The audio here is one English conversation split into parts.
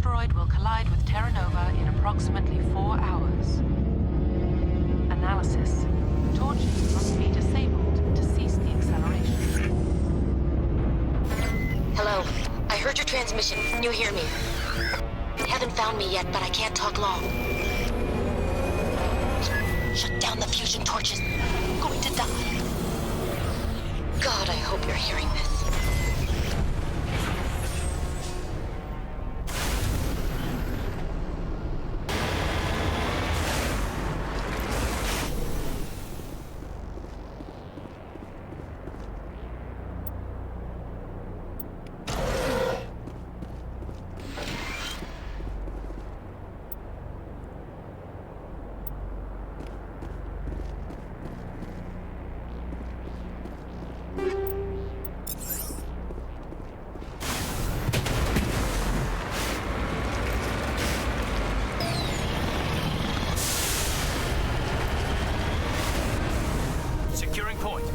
asteroid will collide with Terra Nova in approximately 4 hours. Analysis. Torches must be disabled to cease the acceleration. Hello. I heard your transmission. Can you hear me? Haven't found me yet, but I can't talk long. Shut down the fusion torches. I'm going to die. God, I hope you're hearing this. Securing point.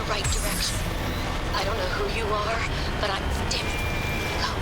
Right direction. I don't know who you are, but I'm... Damn it. Go.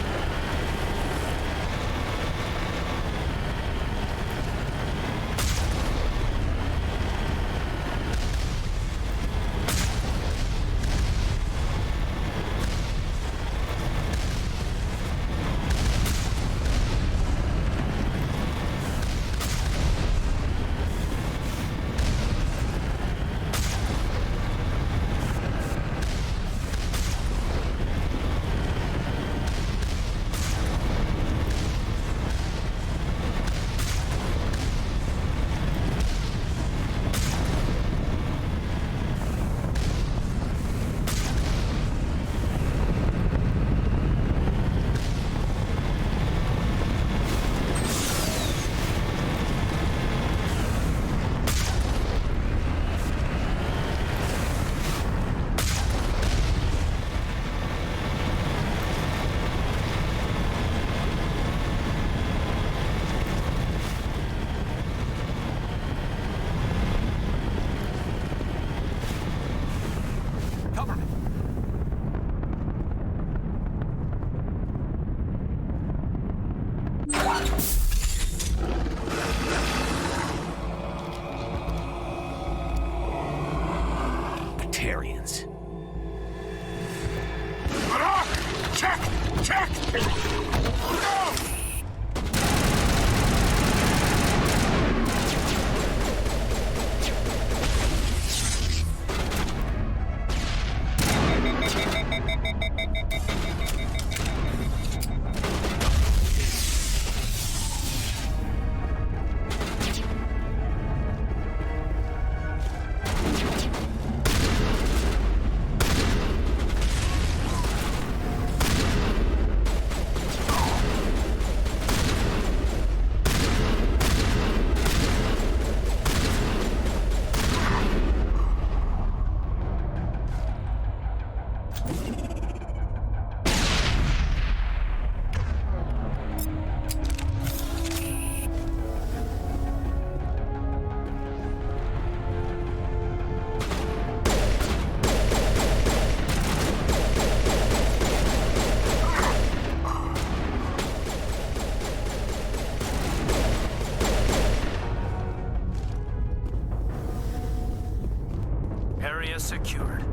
Secured.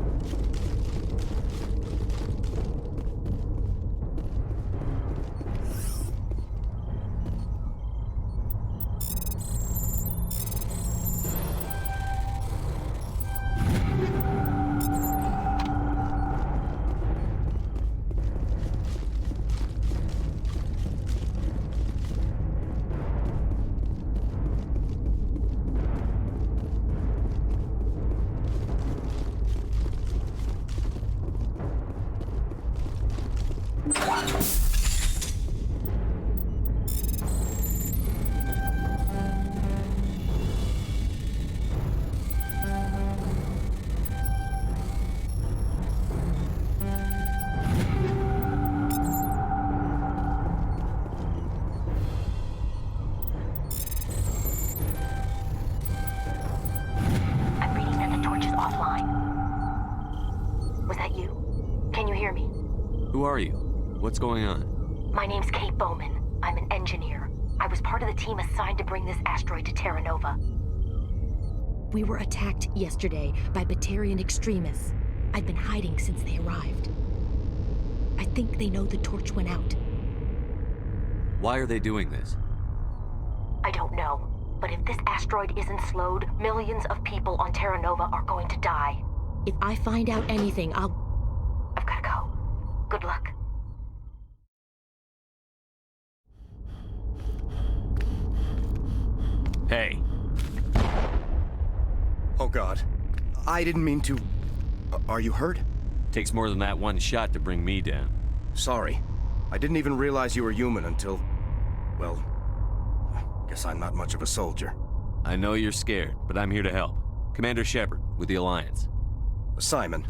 are you? What's going on? My name's Kate Bowman. I'm an engineer. I was part of the team assigned to bring this asteroid to Terra Nova. We were attacked yesterday by Batarian extremists. I've been hiding since they arrived. I think they know the torch went out. Why are they doing this? I don't know, but if this asteroid isn't slowed, millions of people on Terra Nova are going to die. If I find out anything, I've gotta go. Good luck. Hey. Oh God. I didn't mean to... Are you hurt? Takes more than that one shot to bring me down. Sorry. I didn't even realize you were human until... Well... Guess I'm not much of a soldier. I know you're scared, but I'm here to help. Commander Shepard, with the Alliance. Simon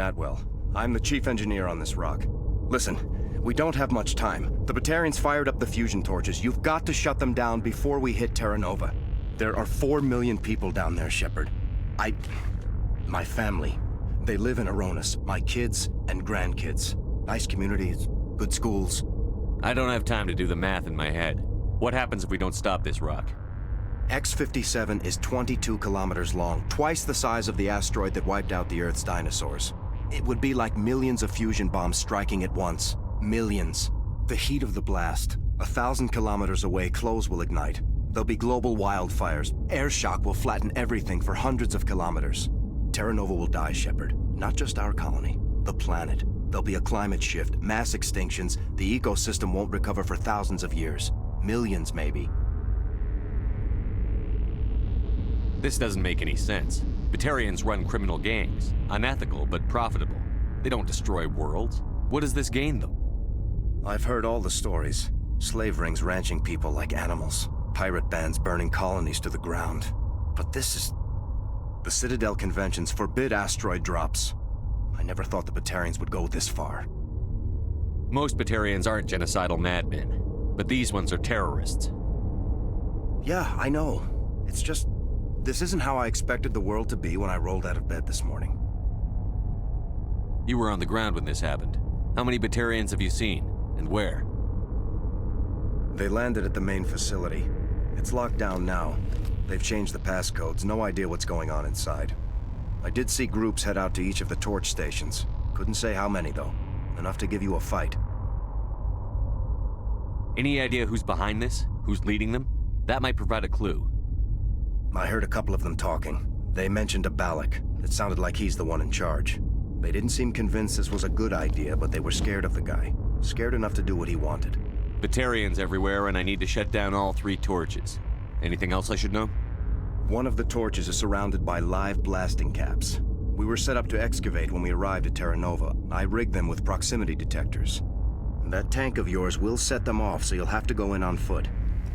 Atwell. I'm the chief engineer on this rock. Listen, we don't have much time. The Batarians fired up the fusion torches. You've got to shut them down before we hit Terra Nova. There are 4 million people down there, Shepard. My family. They live in Aronis. My kids and grandkids. Nice communities, good schools. I don't have time to do the math in my head. What happens if we don't stop this rock? X-57 is 22 kilometers long, twice the size of the asteroid that wiped out the Earth's dinosaurs. It would be like millions of fusion bombs striking at once. Millions. The heat of the blast. 1,000 kilometers away, clothes will ignite. There'll be global wildfires. Air shock will flatten everything for hundreds of kilometers. Terra Nova will die, Shepard. Not just our colony. The planet. There'll be a climate shift, mass extinctions. The ecosystem won't recover for thousands of years. Millions, maybe. This doesn't make any sense. Batarians run criminal gangs. Unethical, but profitable. They don't destroy worlds. What does this gain them? I've heard all the stories. Slave rings ranching people like animals. Pirate bands burning colonies to the ground. But this is... The Citadel conventions forbid asteroid drops. I never thought the Batarians would go this far. Most Batarians aren't genocidal madmen, but these ones are terrorists. Yeah, I know. It's just... This isn't how I expected the world to be when I rolled out of bed this morning. You were on the ground when this happened. How many Batarians have you seen, and where? They landed at the main facility. It's locked down now. They've changed the passcodes, no idea what's going on inside. I did see groups head out to each of the torch stations. Couldn't say how many, though. Enough to give you a fight. Any idea who's behind this? Who's leading them? That might provide a clue. I heard a couple of them talking. They mentioned a Balak. It sounded like he's the one in charge. They didn't seem convinced this was a good idea, but they were scared of the guy. Scared enough to do what he wanted. Batarians everywhere, and I need to shut down all 3 torches. Anything else I should know? One of the torches is surrounded by live blasting caps. We were set up to excavate when we arrived at Terra Nova. I rigged them with proximity detectors. That tank of yours will set them off, so you'll have to go in on foot.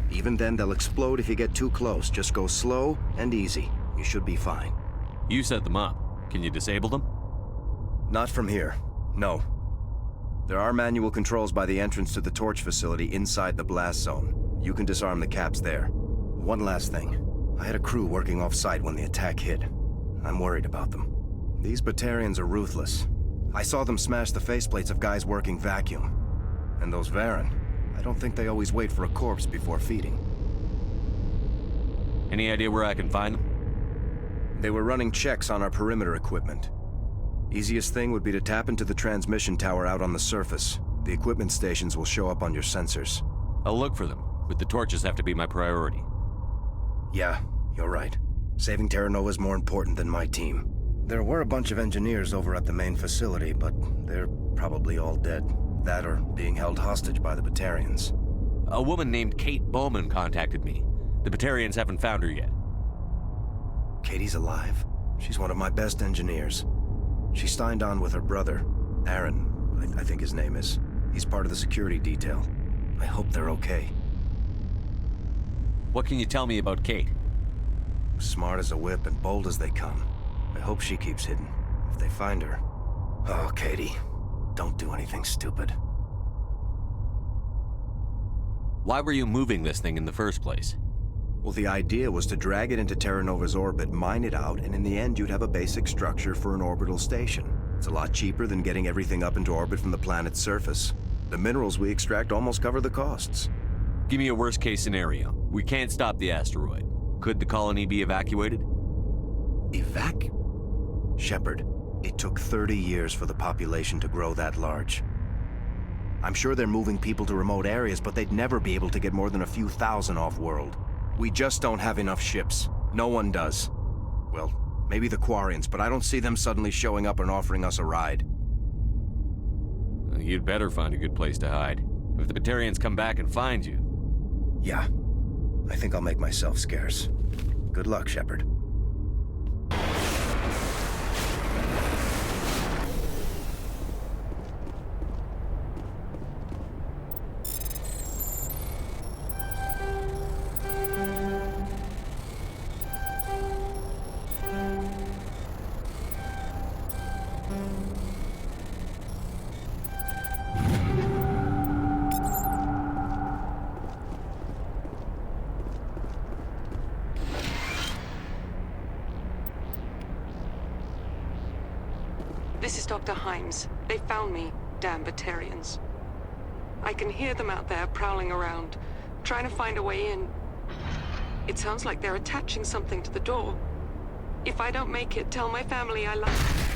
Even then, they'll explode if you get too close. Just go slow and easy. You should be fine. You set them up. Can you disable them? Not from here. No. There are manual controls by the entrance to the torch facility inside the blast zone. You can disarm the caps there. One last thing. I had a crew working off-site when the attack hit. I'm worried about them. These Batarians are ruthless. I saw them smash the faceplates of guys working vacuum. And those Varen, I don't think they always wait for a corpse before feeding. Any idea where I can find them? They were running checks on our perimeter equipment. Easiest thing would be to tap into the transmission tower out on the surface. The equipment stations will show up on your sensors. I'll look for them, but the torches have to be my priority. Yeah, you're right. Saving Terra Nova is more important than my team. There were a bunch of engineers over at the main facility, but they're probably all dead. That or being held hostage by the Batarians. A woman named Kate Bowman contacted me. The Batarians haven't found her yet. Katie's alive? She's one of my best engineers. She signed on with her brother, Aaron, I think his name is. He's part of the security detail. I hope they're okay. What can you tell me about Kate? Smart as a whip and bold as they come. I hope she keeps hidden. If they find her... Oh, Katie. Don't do anything stupid. Why were you moving this thing in the first place? Well, the idea was to drag it into Terra Nova's orbit, mine it out, and in the end you'd have a basic structure for an orbital station. It's a lot cheaper than getting everything up into orbit from the planet's surface. The minerals we extract almost cover the costs. Give me a worst-case scenario. We can't stop the asteroid. Could the colony be evacuated? Shepard, it took 30 years for the population to grow that large. I'm sure they're moving people to remote areas, but they'd never be able to get more than a few thousand off-world. We just don't have enough ships. No one does. Well, maybe the Quarians, but I don't see them suddenly showing up and offering us a ride. You'd better find a good place to hide. If the Batarians come back and find you... Yeah. I think I'll make myself scarce. Good luck, Shepard. This is Dr. Himes. They found me, damn Batarians. I can hear them out there prowling around, trying to find a way in. It sounds like they're attaching something to the door. If I don't make it, tell my family I love them.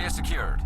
Secured.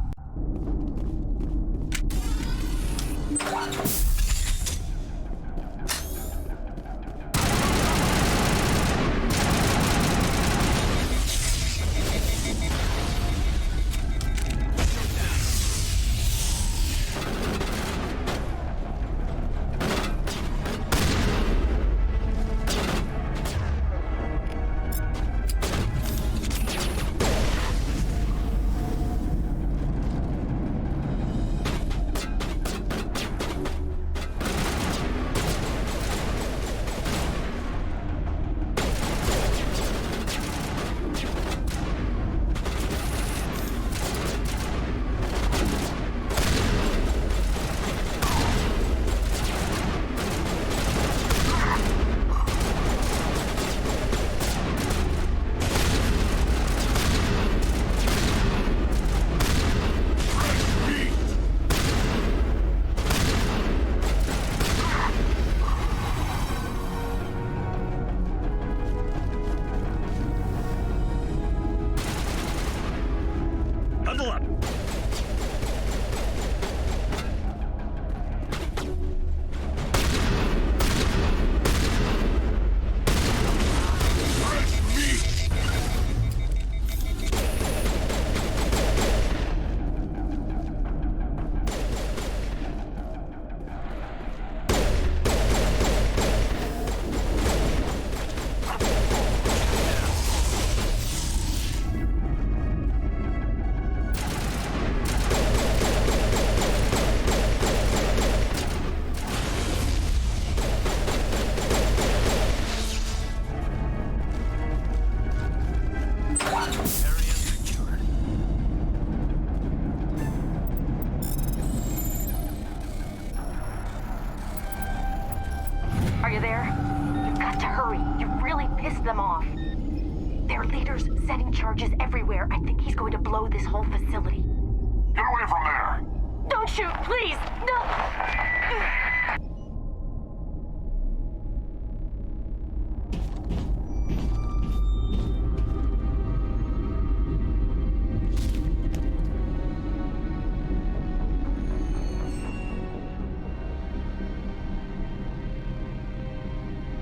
leader's setting charges everywhere. I think he's going to blow this whole facility. Get away from there! Don't shoot, please! No!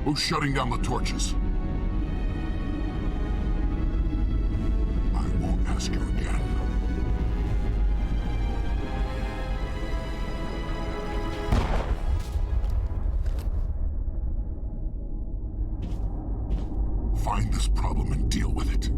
Who's shutting down the torches? I won't ask you again. Find this problem and deal with it.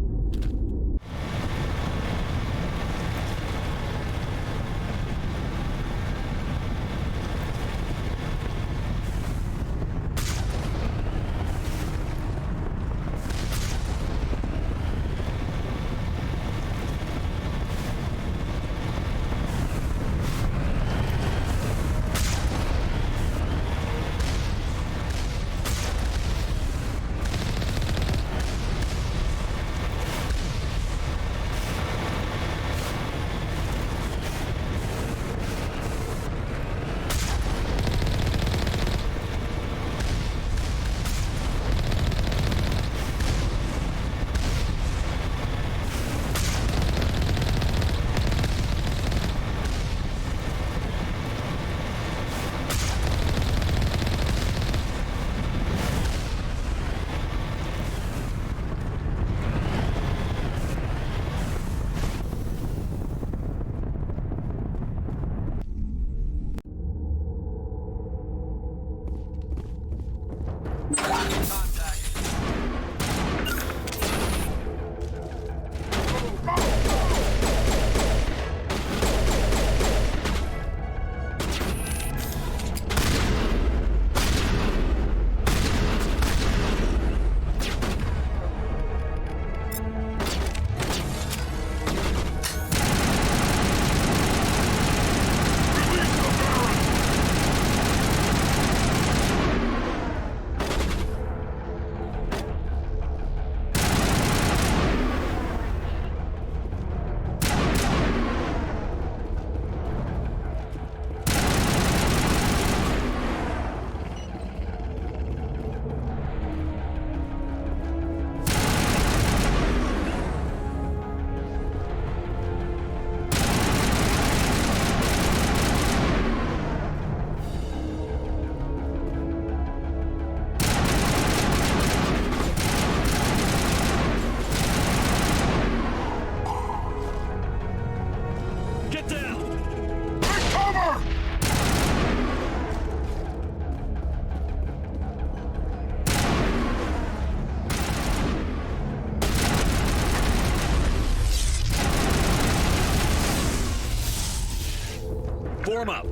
Form up.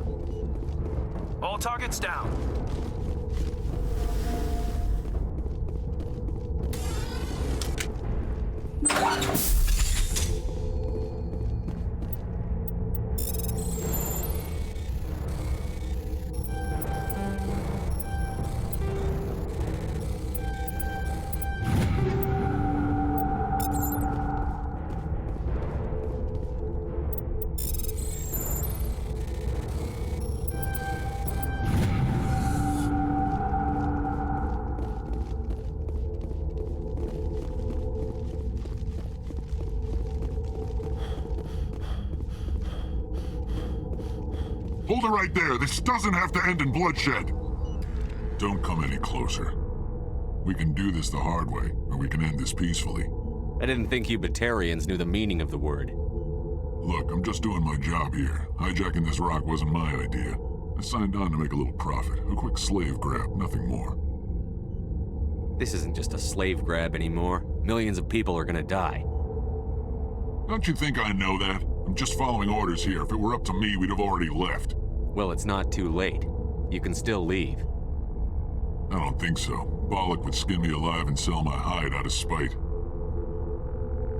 All targets down. Hold it right there. This doesn't have to end in bloodshed. Don't come any closer. We can do this the hard way, or we can end this peacefully. I didn't think you Batarians knew the meaning of the word. Look, I'm just doing my job here. Hijacking this rock wasn't my idea. I signed on to make a little profit. A quick slave grab, nothing more. This isn't just a slave grab anymore. Millions of people are gonna die. Don't you think I know that? I'm just following orders here. If it were up to me, we'd have already left. Well, it's not too late. You can still leave. I don't think so. Bollock would skin me alive and sell my hide out of spite.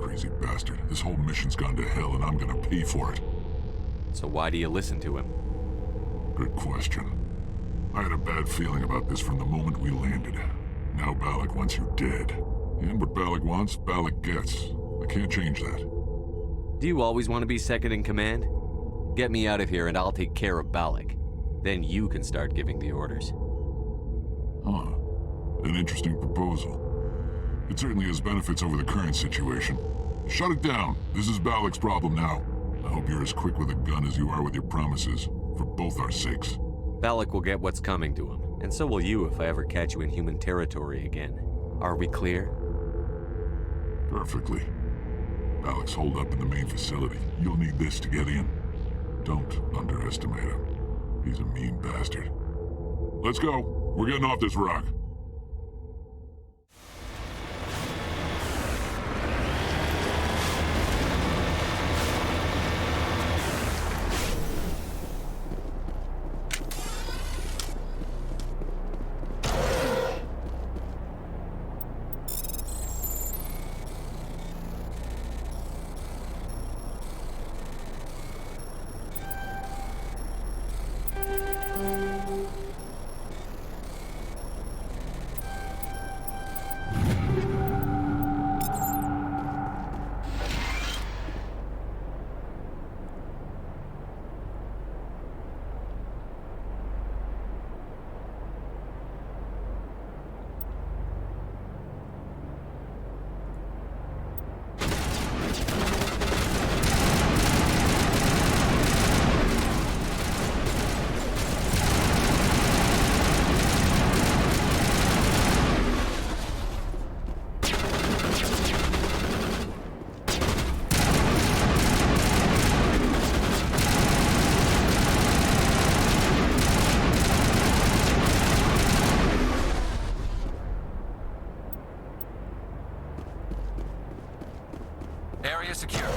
Crazy bastard. This whole mission's gone to hell and I'm gonna pay for it. So why do you listen to him? Good question. I had a bad feeling about this from the moment we landed. Now Bollock wants you dead. And what Balak wants, Balak gets. I can't change that. Do you always want to be second in command? Get me out of here and I'll take care of Balak. Then you can start giving the orders. Huh. An interesting proposal. It certainly has benefits over the current situation. Shut it down. This is Balak's problem now. I hope you're as quick with a gun as you are with your promises, for both our sakes. Balak will get what's coming to him, and so will you if I ever catch you in human territory again. Are we clear? Perfectly. Balak's holed up in the main facility. You'll need this to get in. Don't underestimate him. He's a mean bastard. Let's go. We're getting off this rock. Area secure.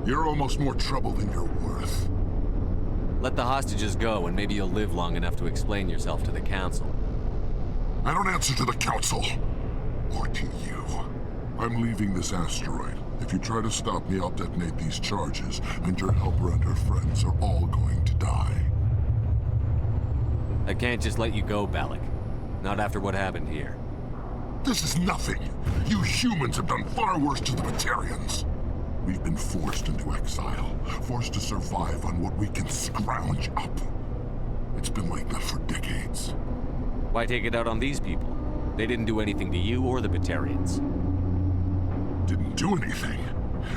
You're almost more trouble than you're worth. Let the hostages go, and maybe you'll live long enough to explain yourself to the Council. I don't answer to the Council. Or to you. I'm leaving this asteroid. If you try to stop me, I'll detonate these charges, and your helper and her friends are all going to die. I can't just let you go, Balak. Not after what happened here. This is nothing. You humans have done far worse to the Batarians. We've been forced into exile, forced to survive on what we can scrounge up. It's been like that for decades. Why take it out on these people? They didn't do anything to you or the Batarians. Didn't do anything.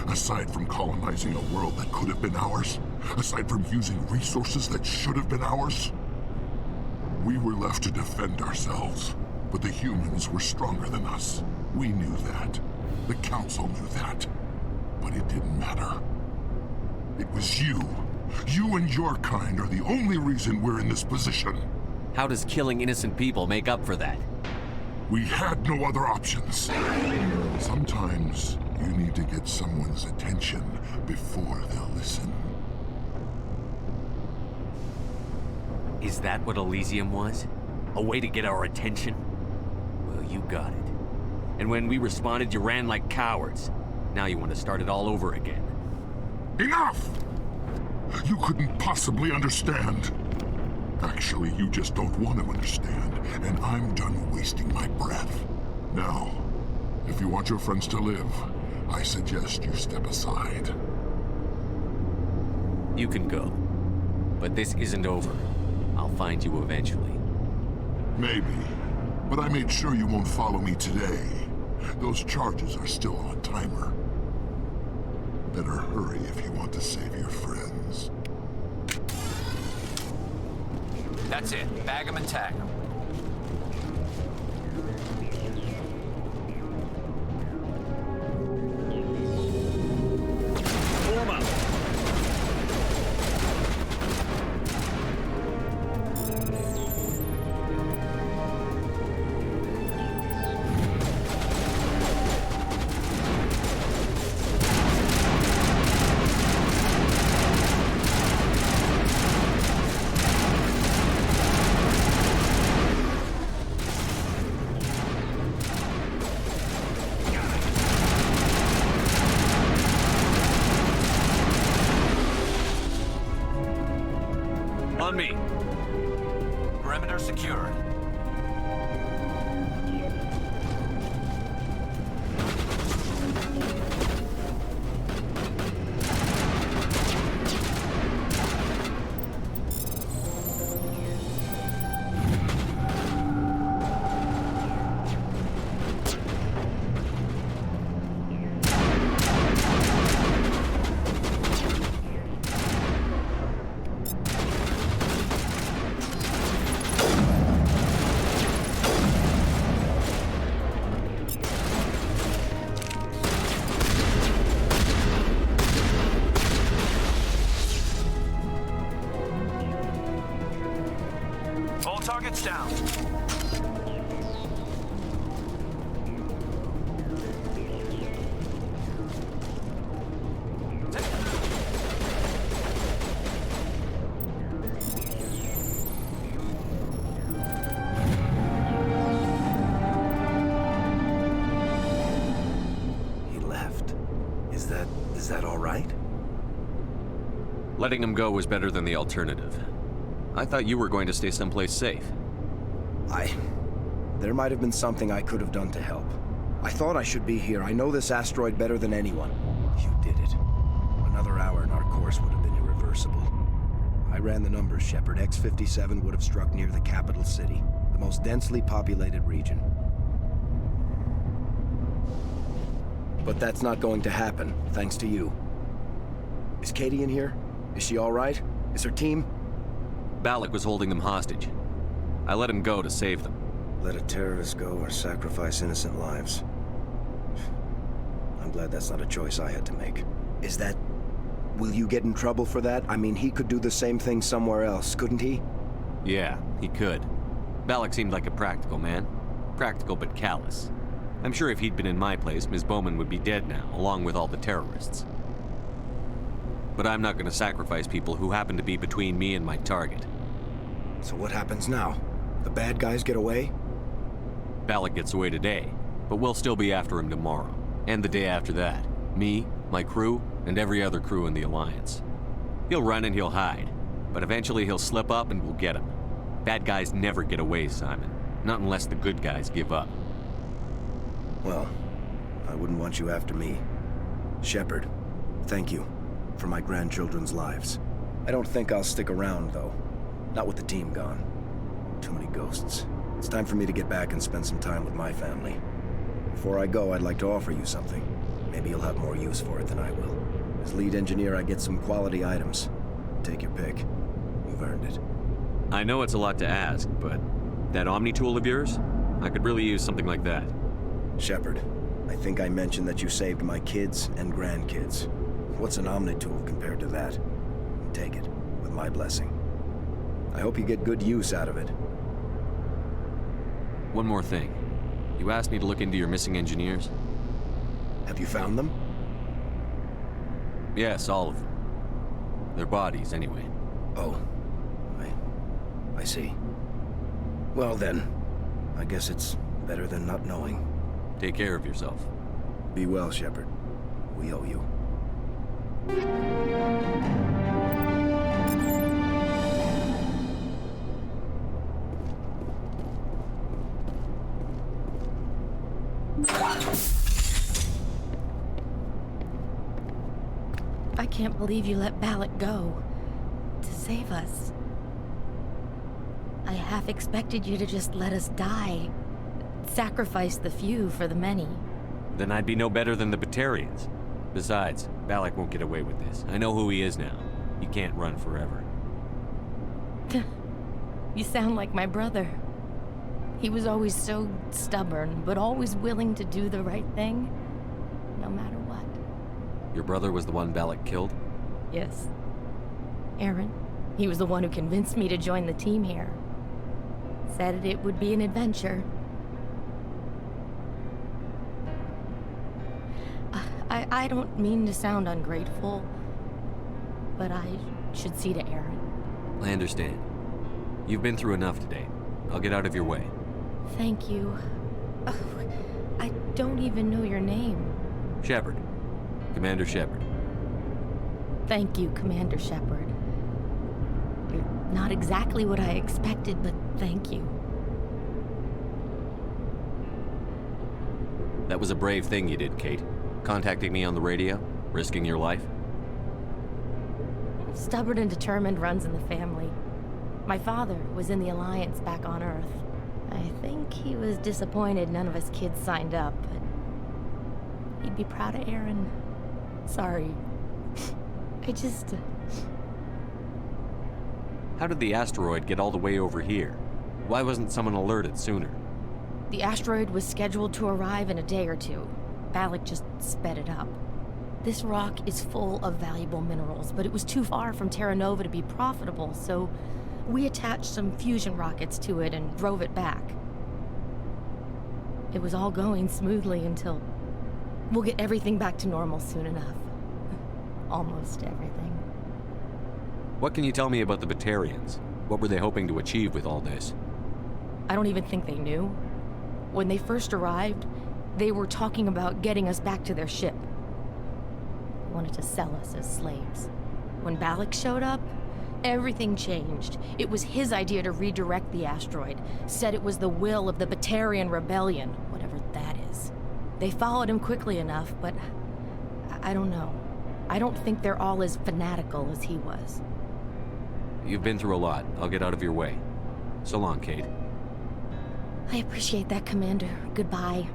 Aside from colonizing a world that could have been ours. Aside from using resources that should have been ours. We were left to defend ourselves. But the humans were stronger than us. We knew that. The Council knew that. But it didn't matter. It was you. You and your kind are the only reason we're in this position. How does killing innocent people make up for that? We had no other options. Sometimes you need to get someone's attention before they'll listen. Is that what Elysium was? A way to get our attention? Well, you got it. And when we responded, you ran like cowards. Now you want to start it all over again. Enough! You couldn't possibly understand. Actually, you just don't want to understand, and I'm done wasting my breath. Now, if you want your friends to live, I suggest you step aside. You can go. But this isn't over. I'll find you eventually. Maybe. But I made sure you won't follow me today. Those charges are still on a timer. Better hurry if you want to save your friends. That's it. Bag them and tag them. Form up. On me. Perimeter secured. All targets down. He left. Is that all right? Letting him go was better than the alternative. I thought you were going to stay someplace safe. There might have been something I could have done to help. I thought I should be here. I know this asteroid better than anyone. You did it. Another hour and our course would have been irreversible. I ran the numbers, Shepard. X-57 would have struck near the capital city, the most densely populated region. But that's not going to happen, thanks to you. Is Katie in here? Is she all right? Is her team? Balak was holding them hostage. I let him go to save them. Let a terrorist go or sacrifice innocent lives. I'm glad that's not a choice I had to make. Is that... Will you get in trouble for that? I mean, he could do the same thing somewhere else, couldn't he? Yeah, he could. Balak seemed like a practical man. Practical but callous. I'm sure if he'd been in my place, Ms. Bowman would be dead now, along with all the terrorists. but I'm not gonna sacrifice people who happen to be between me and my target. So what happens now? The bad guys get away? Balak gets away today, but we'll still be after him tomorrow, and the day after that. Me, my crew, and every other crew in the Alliance. He'll run and he'll hide, but eventually he'll slip up and we'll get him. Bad guys never get away, Simon. Not unless the good guys give up. Well, I wouldn't want you after me. Shepard, thank you for my grandchildren's lives. I don't think I'll stick around, though. Not with the team gone. Too many ghosts. It's time for me to get back and spend some time with my family. Before I go, I'd like to offer you something. Maybe you'll have more use for it than I will. As lead engineer, I get some quality items. Take your pick. You've earned it. I know it's a lot to ask, but that Omni tool of yours? I could really use something like that. Shepard, I think I mentioned that you saved my kids and grandkids. What's an Omni tool compared to that? Take it, with my blessing. I hope you get good use out of it. One more thing. You asked me to look into your missing engineers? Have you found them? Yes, all of them. Their bodies, anyway. Oh. I see. Well then, I guess it's better than not knowing. Take care of yourself. Be well, Shepard. We owe you. I can't believe you let Balak go. To save us. I half expected you to just let us die. Sacrifice the few for the many. Then I'd be no better than the Batarians. Besides, Balak won't get away with this. I know who he is now. He can't run forever. You sound like my brother. He was always so stubborn, but always willing to do the right thing, no matter what. Your brother was the one Balak killed? Yes. Aaron. He was the one who convinced me to join the team here. Said it would be an adventure. I don't mean to sound ungrateful, but I should see to Aaron. I understand. You've been through enough today. I'll get out of your way. Thank you. Oh, I don't even know your name. Shepard. Commander Shepard. Thank you, Commander Shepard. You're not exactly what I expected, but thank you. That was a brave thing you did, Kate. Contacting me on the radio, risking your life. Stubborn and determined runs in the family. My father was in the Alliance back on Earth. I think he was disappointed none of us kids signed up, but he'd be proud of Aaron. Sorry. How did the asteroid get all the way over here? Why wasn't someone alerted sooner? The asteroid was scheduled to arrive in a day or two. Balak just sped it up. This rock is full of valuable minerals, but it was too far from Terra Nova to be profitable, so we attached some fusion rockets to it and drove it back. It was all going smoothly until... We'll get everything back to normal soon enough. Almost everything. What can you tell me about the Batarians? What were they hoping to achieve with all this? I don't even think they knew. When they first arrived, they were talking about getting us back to their ship. They wanted to sell us as slaves. When Balak showed up, everything changed. It was his idea to redirect the asteroid. Said it was the will of the Batarian Rebellion, whatever that is. They followed him quickly enough, but I don't know. I don't think they're all as fanatical as he was. You've been through a lot. I'll get out of your way. So long, Kate. I appreciate that, Commander. Goodbye.